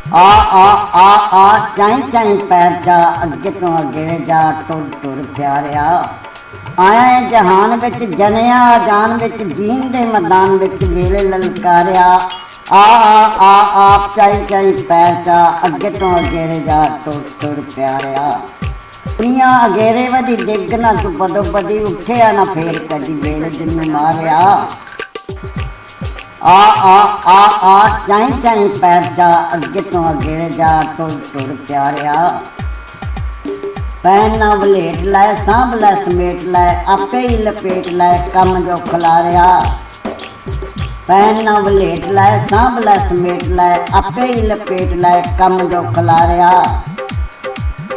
आ आ आ आ चाई चाई पैर जा अगे तो अगे जा टुर टुर प्यारिया आया है जहान विच जनिया जान विच जीन दे मैदान विच वेले ललकारिया आ आ आ चाई चाई पैर जा अगे तो अगे जा टुर टुर प्यारिया प्रिया अगेरे वधी डिग ना तू बदो बदी उठिया ना फेर कदी वेले जिन्नू मारिया आ आ आ आ चाई चाई पैर जा अगे तो अगे जा टुर टुर प्यारिया पैन ना वलेट लै सांभ लै समेट लै आपे ही लपेट लै कम जो खलारिया पैन ना वलेट लै सांभ लै समेट लै आपे ही लपेट लै कम जो खलारिया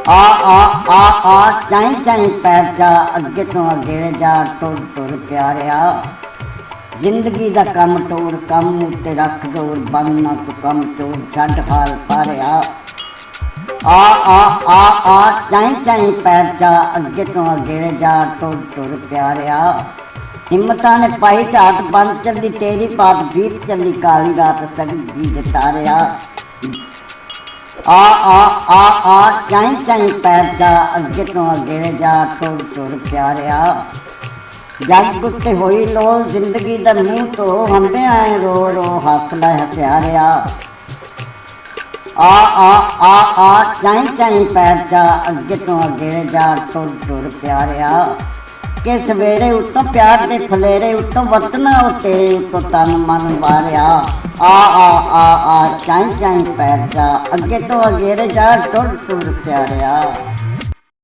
आ आ आ आ चाई चाई पैर जा अगे तो अगे जा टुर टुर प्यारिया जिंदगी दा कम टोर कम उत्ते रख जोर बनना तू कम चोर छड्ड हाल पारिया आ आ आ आ चाई चाई पैर जा अगे तो अगे जा टुर टुर प्यारिया हिम्मतां ने पाई ढाट बन चली तेरी पात बीत चली काली रात सड़ी जी तारिया आ आ आ आ चाई चाई पैर जा अगे तो अगे जा टुर टुर प्यारिया जग उत्ते होई लो जिंदगी दा मूँह तो हंदे आए रो रो हस लै हथियारिया आ आ आ आ चाई चाई पैर जा अगे तो अगे जा टुर टुर प्यारिया कि सवेरे उत्तों प्यार दे फलेरे उत्तों वतना तेरे उत्तों तन मन वारिया आ आ आ आ चाई चाई पैर जा अगे तो अगे जा टुर टुर प्यारिया।